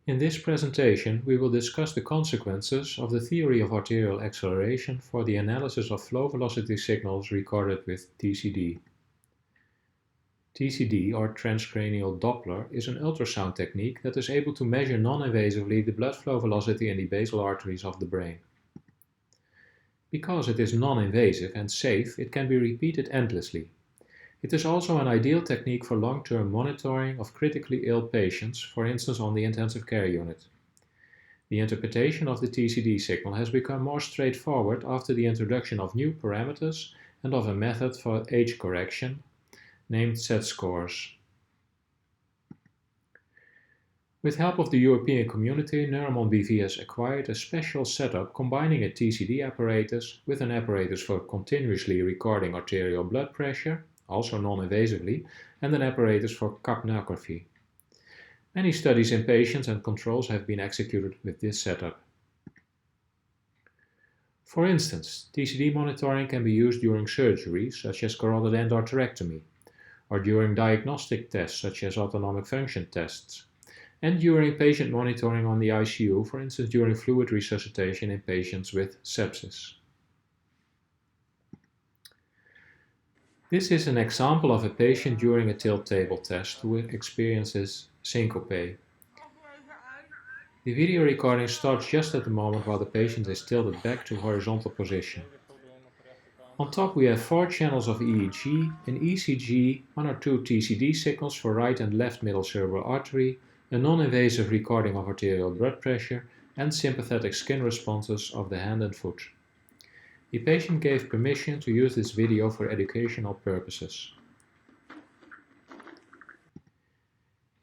In this presentation, we will discuss the consequences of the theory of arterial acceleration for the analysis of flow velocity signals recorded with TCD. TCD, or transcranial Doppler, is an ultrasound technique that is able to measure non-invasively the blood flow velocity in the basal arteries of the brain. Because it is non-invasive and safe, it can be repeated endlessly. It is also an ideal technique for long-term monitoring of critically ill patients, for instance on the intensive care unit. The interpretation of the TCD signal has become more straightforward after the introduction of new parameters and of a method for age correction, named Z-scores. With help of the European community, Neuromon BV has acquired a special setup combining a TCD apparatus with an apparatus for continuously recording arterial blood pressure, also non-invasively, and an apparatus for capnography. Many studies in patients and controls have been executed with this setup. For instance, TCD monitoring can be used during surgery, such as carotid endarterectomy, or during diagnostic tests, such as autonomic function tests, and during patient monitoring on the ICU, for instance during fluid resuscitation in patients with sepsis. This is an example of a patient during a tilt table test who experiences syncope. The video recording starts just at the moment while the patient is tilted back to horizontal position. On top we have 4 channels of EEG, an ECG, 1 or 2 TCD signals for right and left middle cerebral artery, a non-invasive recording of arterial blood pressure, and sympathetic skin responses of the hand and foot. The patient gave permission to use this video for educational purposes.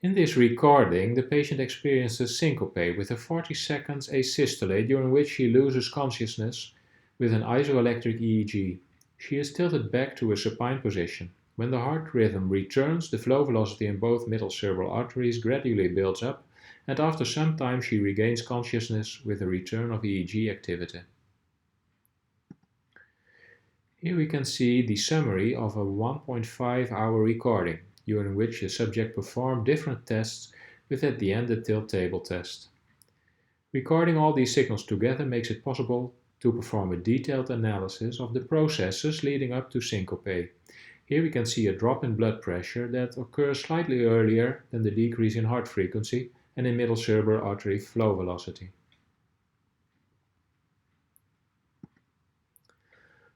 In this recording, the patient experiences syncope with a 40 seconds asystole during which she loses consciousness with an isoelectric EEG. She is tilted back to a supine position. When the heart rhythm returns, the flow velocity in both middle cerebral arteries gradually builds up, and after some time she regains consciousness with a return of EEG activity. Here we can see the summary of a 1.5-hour recording, during which the subject performed different tests with at the end the tilt table test. Recording all these signals together makes it possible to perform a detailed analysis of the processes leading up to syncope. Here we can see a drop in blood pressure that occurs slightly earlier than the decrease in heart frequency and in middle cerebral artery flow velocity.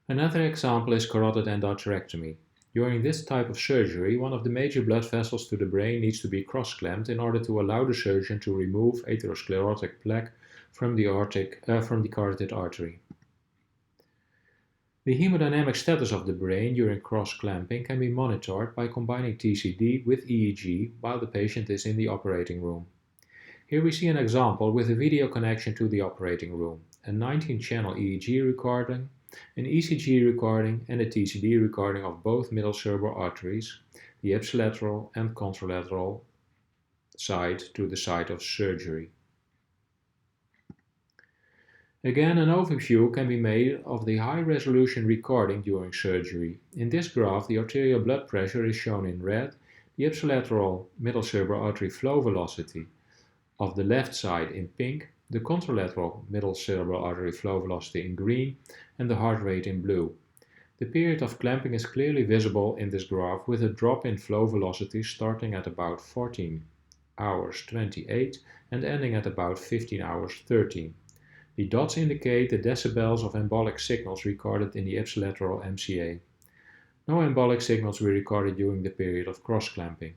Another example is carotid endarterectomy. During this type of surgery, one of the major blood vessels to the brain needs to be cross-clamped in order to allow the surgeon to remove atherosclerotic plaque from the carotid artery. The hemodynamic status of the brain during cross-clamping can be monitored by combining TCD with EEG while the patient is in the operating room. Here we see an example with a video connection to the operating room, a 19-channel EEG recording, an ECG recording and a TCD recording of both middle cerebral arteries, the ipsilateral and contralateral side to the site of surgery. Again, an overview can be made of the high-resolution recording during surgery. In this graph, the arterial blood pressure is shown in red, the ipsilateral middle cerebral artery flow velocity of the left side in pink, the contralateral middle cerebral artery flow velocity in green, and the heart rate in blue. The period of clamping is clearly visible in this graph with a drop in flow velocity starting at about 14 hours 28 and ending at about 15 hours 13. The dots indicate the decibels of embolic signals recorded in the ipsilateral MCA. No embolic signals were recorded during the period of cross-clamping.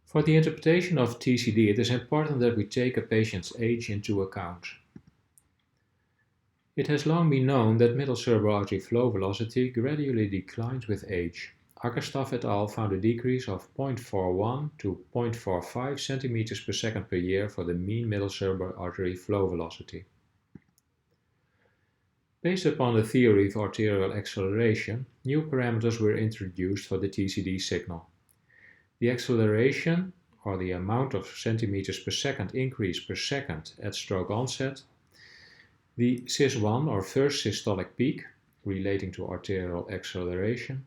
For the interpretation of TCD, it is important that we take a patient's age into account. It has long been known that middle cerebral artery flow velocity gradually declines with age. Akkerstaff et al. Found a decrease of 0.41 to 0.45 centimeters per second per year for the mean middle cerebral artery flow velocity. Based upon the theory of arterial acceleration, new parameters were introduced for the TCD signal. The acceleration, or the amount of centimeters per second increase per second at stroke onset, the SIS1 or first systolic peak, relating to arterial acceleration,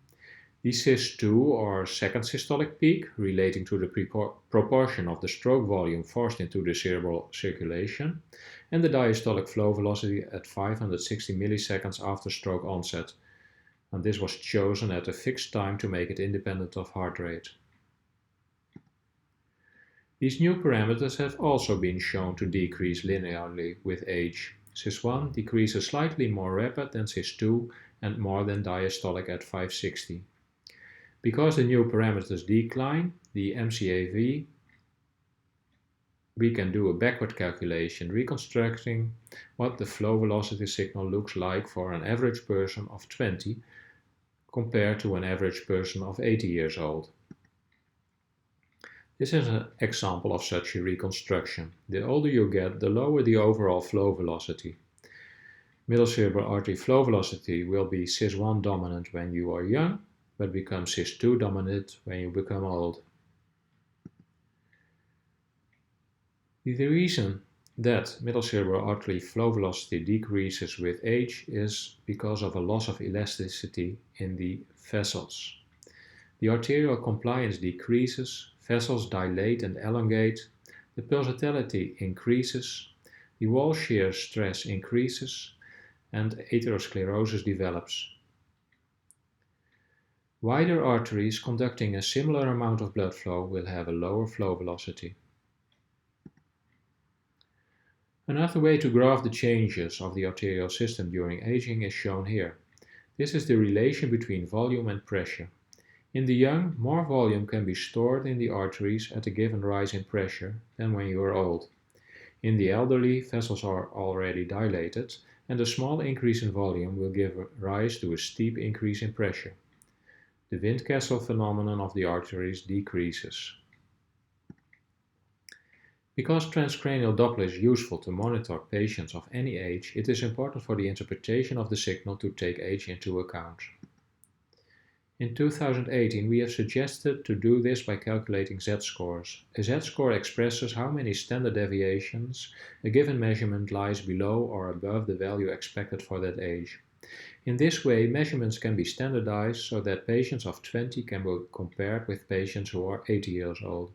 The CIS2 or second systolic peak, relating to the proportion of the stroke volume forced into the cerebral circulation, and the diastolic flow velocity at 560 milliseconds after stroke onset. And this was chosen at a fixed time to make it independent of heart rate. These new parameters have also been shown to decrease linearly with age. CIS1 decreases slightly more rapid than CIS2 and more than diastolic at 560. Because the new parameters decline, the MCAV, we can do a backward calculation reconstructing what the flow velocity signal looks like for an average person of 20 compared to an average person of 80 years old. This is an example of such a reconstruction. The older you get, the lower the overall flow velocity. Middle cerebral artery flow velocity will be CIS1 dominant when you are young, but becomes CIS2 dominant when you become old. The reason that middle cerebral artery flow velocity decreases with age is because of a loss of elasticity in the vessels. The arterial compliance decreases, vessels dilate and elongate, the pulsatility increases, the wall shear stress increases, and atherosclerosis develops. Wider arteries conducting a similar amount of blood flow will have a lower flow velocity. Another way to graph the changes of the arterial system during aging is shown here. This is the relation between volume and pressure. In the young, more volume can be stored in the arteries at a given rise in pressure than when you are old. In the elderly, vessels are already dilated, and a small increase in volume will give rise to a steep increase in pressure. The Windkessel phenomenon of the arteries decreases. Because transcranial Doppler is useful to monitor patients of any age, it is important for the interpretation of the signal to take age into account. In 2018, we have suggested to do this by calculating Z-scores. A Z-score expresses how many standard deviations a given measurement lies below or above the value expected for that age. In this way, measurements can be standardized so that patients of 20 can be compared with patients who are 80 years old.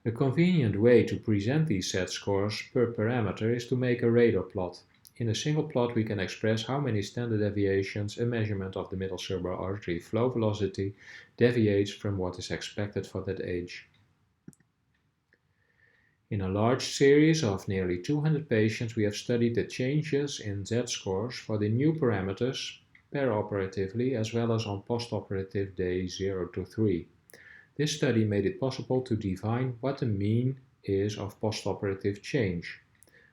A convenient way to present these Z-scores per parameter is to make a radar plot. In a single plot, we can express how many standard deviations a measurement of the middle cerebral artery flow velocity deviates from what is expected for that age. In a large series of nearly 200 patients, we have studied the changes in Z-scores for the new parameters perioperatively as well as on postoperative day 0 to 3. This study made it possible to define what the mean is of postoperative change,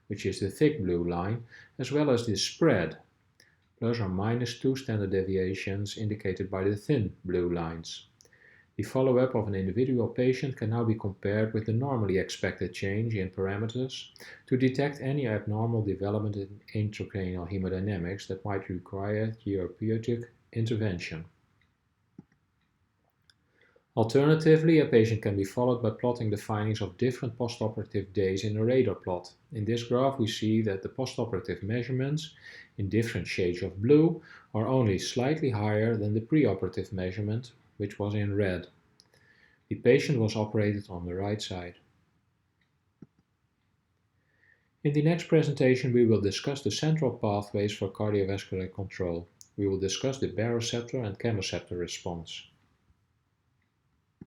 which is the thick blue line, as well as the spread, plus or minus 2 standard deviations indicated by the thin blue lines. The follow-up of an individual patient can now be compared with the normally expected change in parameters to detect any abnormal development in intracranial hemodynamics that might require therapeutic intervention. Alternatively, a patient can be followed by plotting the findings of different postoperative days in a radar plot. In this graph, we see that the postoperative measurements in different shades of blue are only slightly higher than the preoperative measurement, which was in red. The patient was operated on the right side. In the next presentation, we will discuss the central pathways for cardiovascular control. We will discuss the baroreceptor and chemoreceptor response.